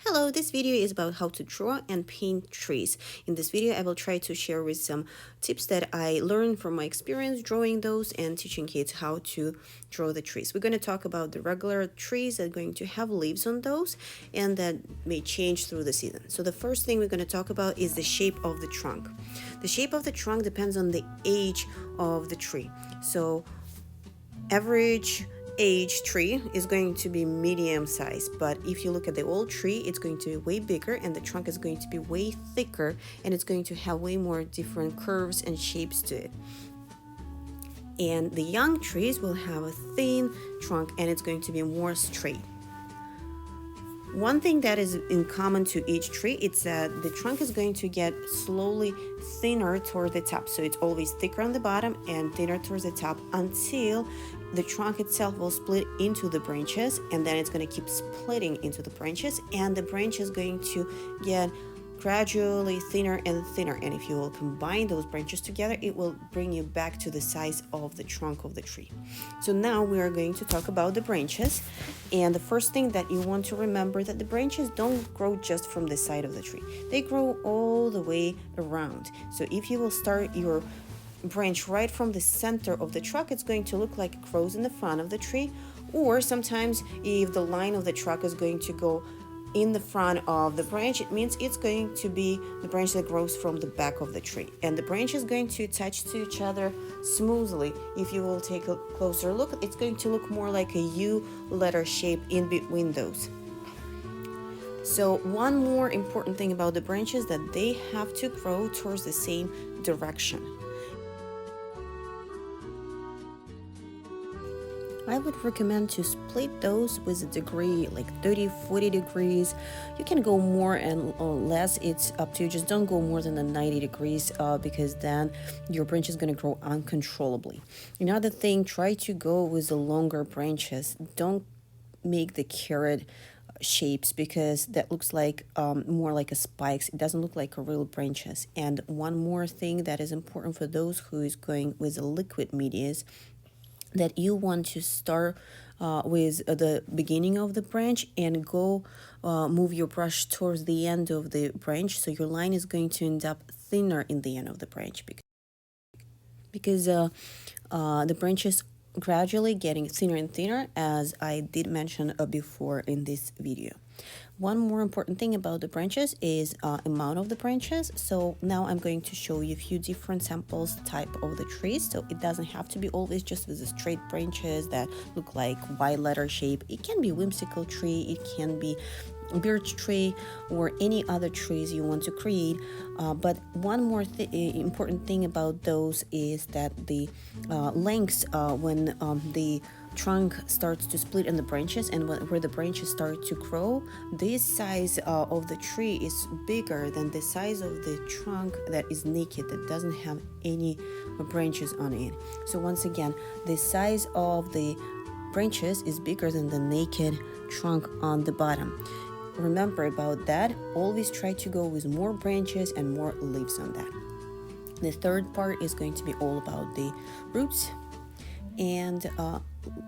Hello, this video is about how to draw and paint trees. In this video, I will try to share with some tips that I learned from my experience drawing those and teaching kids how to draw the trees. We're going to talk about the regular trees that are going to have leaves on those and that may change through the season. So the first thing we're going to talk about is the shape of the trunk. The shape of the trunk depends on the age of the tree. So average age tree is going to be medium size, but if you look at the old tree, it's going to be way bigger and the trunk is going to be way thicker and it's going to have way more different curves and shapes to it. And the young trees will have a thin trunk and it's going to be more straight. One thing that is in common to each tree is that the trunk is going to get slowly thinner toward the top. So it's always thicker on the bottom and thinner towards the top until the trunk itself will split into the branches, and then it's going to keep splitting into the branches, and the branch is going to get gradually thinner and thinner. And if you will combine those branches together, it will bring you back to the size of the trunk of the tree. So now we are going to talk about the branches. And the first thing that you want to remember that the branches don't grow just from the side of the tree. They grow all the way around. So if you will start your branch right from the center of the trunk, it's going to look like it grows in the front of the tree. Or sometimes if the line of the trunk is going to go in the front of the branch, it means it's going to be the branch that grows from the back of the tree, and the branch is going to attach to each other smoothly. If you will take a closer look, it's going to look more like a U letter shape in between those. So one more important thing about the branches, that they have to grow towards the same direction. I would recommend to split those with a degree like 30-40 degrees. You can go more and less, it's up to you. Just don't go more than the 90 degrees because then your branch is going to grow uncontrollably. Another thing, try to go with the longer branches. Don't make the carrot shapes because that looks like more like a spikes. It doesn't look like a real branches. And one more thing that is important for those who is going with a liquid media is that you want to start with the beginning of the branch and go move your brush towards the end of the branch, so your line is going to end up thinner in the end of the branch because the branch is gradually getting thinner and thinner, as I did mention before in this video. One more important thing about the branches is amount of the branches. So now I'm going to show you a few different samples type of the trees. So it doesn't have to be always just with the straight branches that look like Y letter shape. It can be whimsical tree, it can be birch tree, or any other trees you want to create. But one more important thing about those is that the lengths when the trunk starts to split in the branches and where the branches start to grow, this size of the tree is bigger than the size of the trunk that is naked, that doesn't have any branches on it. So once again, the size of the branches is bigger than the naked trunk on the bottom. Remember about that. Always try to go with more branches and more leaves on that. The third part is going to be all about the roots. And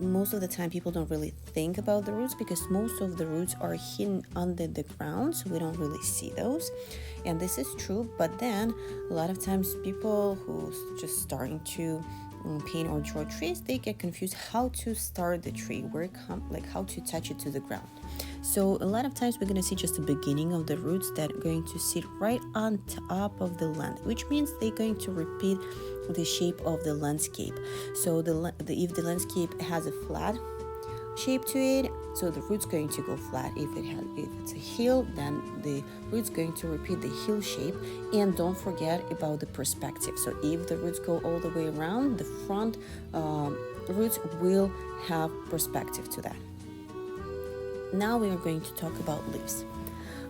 most of the time people don't really think about the roots because most of the roots are hidden under the ground, so we don't really see those. And this is true, but then a lot of times people who's just starting to paint or draw trees, they get confused how to start the tree, like how to touch it to the ground. So a lot of times we're going to see just the beginning of the roots that are going to sit right on top of the land, which means they're going to repeat the shape of the landscape. So if the landscape has a flat shape to it, so the root's going to go flat. If it's a hill, then the root's going to repeat the hill shape. And don't forget about the perspective. So if the roots go all the way around, the front roots will have perspective to that. Now we are going to talk about leaves.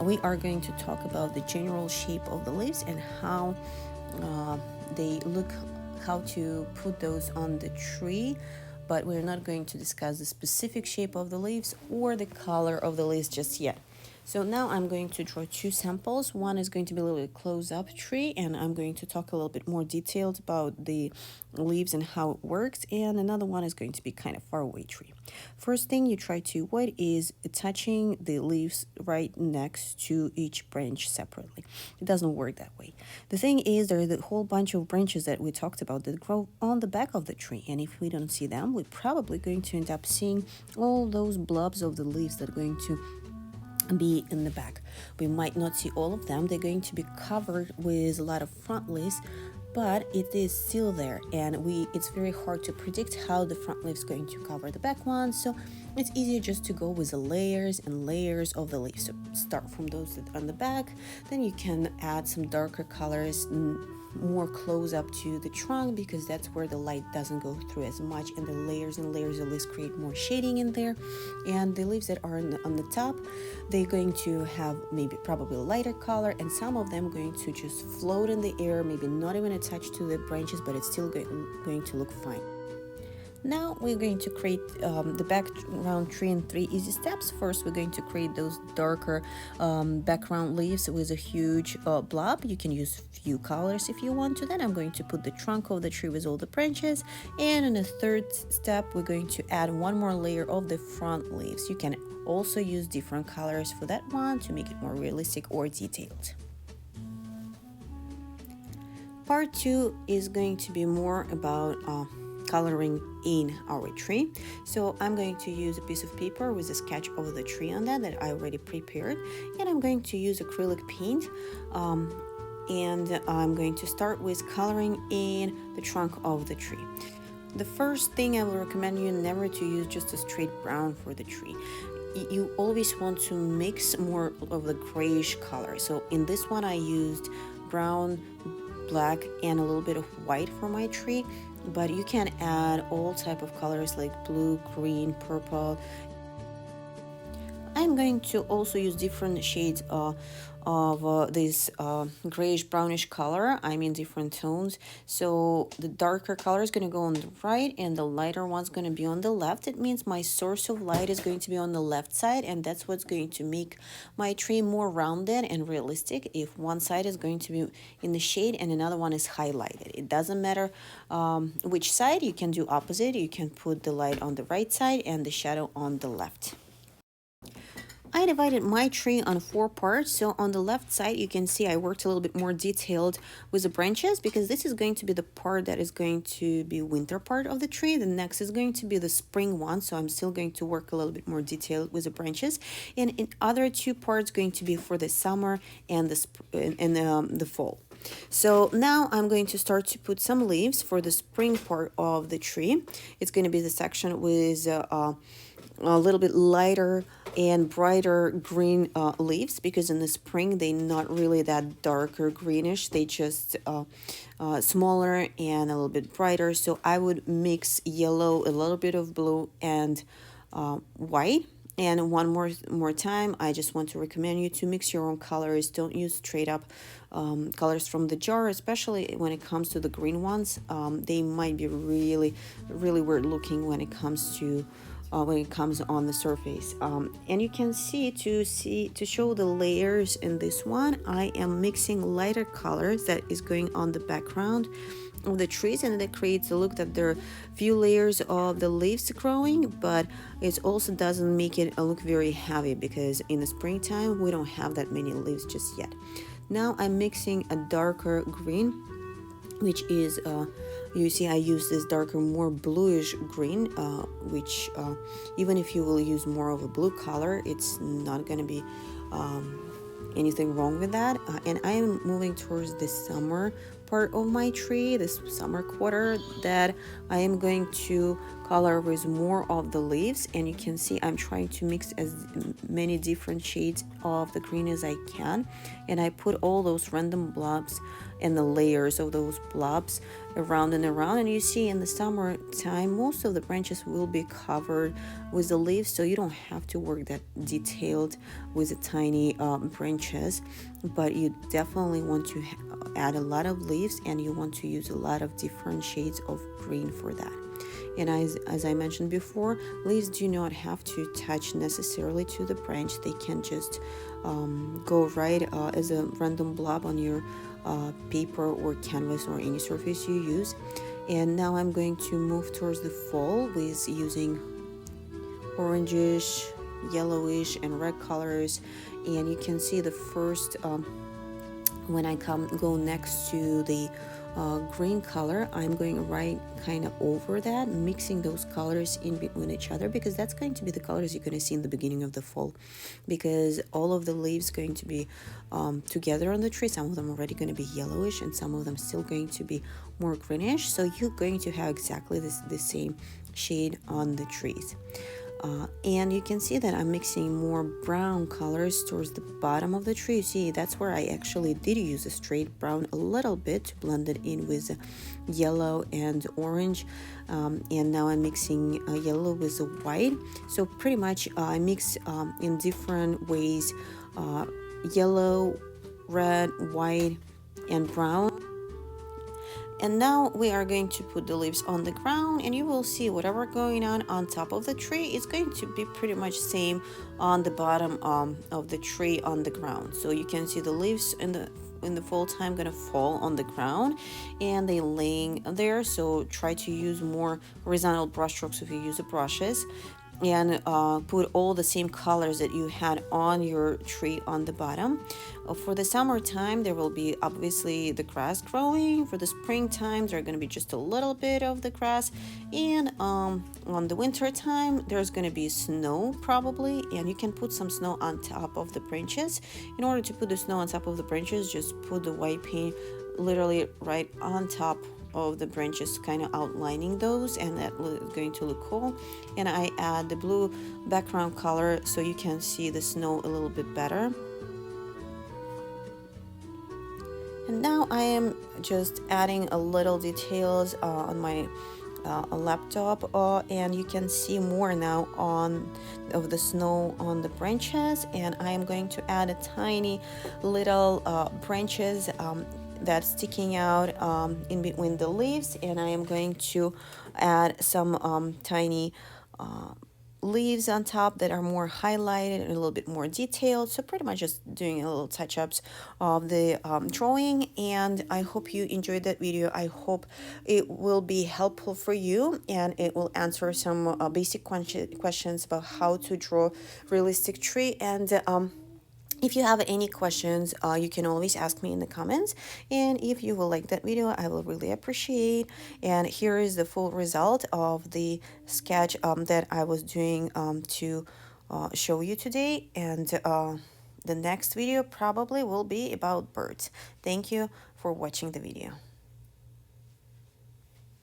We are going to talk about the general shape of the leaves and how they look, how to put those on the tree, but we're not going to discuss the specific shape of the leaves or the color of the leaves just yet. So now I'm going to draw two samples. One is going to be a little bit close-up tree, and I'm going to talk a little bit more detailed about the leaves and how it works. And another one is going to be kind of far away tree. First thing you try to avoid is touching the leaves right next to each branch separately. It doesn't work that way. The thing is, there are the whole bunch of branches that we talked about that grow on the back of the tree, and if we don't see them, we're probably going to end up seeing all those blobs of the leaves that are going to be in the back. We might not see all of them. They're going to be covered with a lot of front leaves, but it is still there, and it's very hard to predict how the front leaf is going to cover the back one. So it's easier just to go with the layers and layers of the leaves. So start from those that are on the back, then you can add some darker colors more close up to the trunk, because that's where the light doesn't go through as much, and the layers and layers of leaves create more shading in there. And the leaves that are on the top, they're going to have probably a lighter color, and some of them going to just float in the air, maybe not even attached to the branches, but it's still going to look fine. Now we're going to create the background tree in 3 easy steps. First, we're going to create those darker background leaves with a huge blob. You can use few colors if you want to. Then I'm going to put the trunk of the tree with all the branches. And in the third step, we're going to add one more layer of the front leaves. You can also use different colors for that one to make it more realistic or detailed. Part 2 is going to be more about coloring in our tree. So I'm going to use a piece of paper with a sketch of the tree on that I already prepared, and I'm going to use acrylic paint, and I'm going to start with coloring in the trunk of the tree. The first thing I will recommend you never to use just a straight brown for the tree. You always want to mix more of the grayish color. So in this one I used brown, black, and a little bit of white for my tree, but you can add all type of colors like blue, green, purple. I'm going to also use different shades of this grayish brownish color. I mean different tones. So the darker color is going to go on the right, and the lighter one's going to be on the left. It means my source of light is going to be on the left side, and that's what's going to make my tree more rounded and realistic. If one side is going to be in the shade and another one is highlighted, it doesn't matter which side. You can do opposite. You can put the light on the right side and the shadow on the left. I divided my tree on 4 parts. So on the left side, you can see I worked a little bit more detailed with the branches, because this is going to be the part that is going to be winter part of the tree. The next is going to be the spring one. So I'm still going to work a little bit more detailed with the branches. And in other 2 parts going to be for the summer and the fall. So now I'm going to start to put some leaves for the spring part of the tree. It's going to be the section with a little bit lighter and brighter green leaves, because in the spring they're not really that darker greenish. They just smaller and a little bit brighter. So I would mix yellow, a little bit of blue, and white. And one more time, I just want to recommend you to mix your own colors. Don't use straight up colors from the jar, especially when it comes to the green ones. They might be really weird looking when it comes on the surface. And you can see to show the layers in this one, I am mixing lighter colors that is going on the background of the trees, and that creates a look that there are few layers of the leaves growing, but it also doesn't make it look very heavy, because in the springtime we don't have that many leaves just yet. Now I'm mixing a darker green, which is you see I use this darker, more bluish green, which even if you will use more of a blue color, it's not going to be anything wrong with that. And I am moving towards the summer part of my tree, this summer quarter, that I am going to color with more of the leaves. And you can see I'm trying to mix as many different shades of the green as I can, and I put all those random blobs and the layers of those blobs around and around. And you see in the summertime most of the branches will be covered with the leaves, so you don't have to work that detailed with the tiny branches, but you definitely want to add a lot of leaves, and you want to use a lot of different shades of green for that. And as I mentioned before, leaves do not have to touch necessarily to the branch. They can just go right as a random blob on your paper or canvas or any surface you use. And now I'm going to move towards the fall with using orangish, yellowish, and red colors. And you can see the first when I go next to the green color, I'm going right kind of over that, mixing those colors in between each other, because that's going to be the colors you're going to see in the beginning of the fall, because all of the leaves going to be together on the tree. Some of them already going to be yellowish and some of them still going to be more greenish, so you're going to have exactly the same shade on the trees. And you can see that I'm mixing more brown colors towards the bottom of the tree. You see, that's where I actually did use a straight brown a little bit to blend it in with yellow and orange. And now I'm mixing yellow with the white. So pretty much I mix in different ways, yellow, red, white, and brown. And now we are going to put the leaves on the ground, and you will see whatever going on top of the tree is going to be pretty much same on the bottom of the tree on the ground. So you can see the leaves in the fall time gonna fall on the ground and they laying there. So try to use more horizontal brush strokes if you use the brushes, and put all the same colors that you had on your tree on the bottom. For the summertime, there will be obviously the grass growing. For the springtime, there's going to be just a little bit of the grass, and on the winter time, there's going to be snow probably, and you can put some snow on top of the branches. In order to put the snow on top of the branches, just put the white paint literally right on top of the branches, kind of outlining those, and that is going to look cool. And I add the blue background color so you can see the snow a little bit better. And now I am just adding a little details on my laptop, and you can see more now of the snow on the branches. And I am going to add a tiny little branches that's sticking out in between the leaves, and I am going to add some tiny leaves on top that are more highlighted and a little bit more detailed. So pretty much just doing a little touch-ups of the drawing, and I hope you enjoyed that video. I hope it will be helpful for you, and it will answer some basic questions about how to draw realistic tree. And if you have any questions, you can always ask me in the comments. And if you will like that video, I will really appreciate. And here is the full result of the sketch that I was doing to show you today. And the next video probably will be about birds. Thank you for watching the video.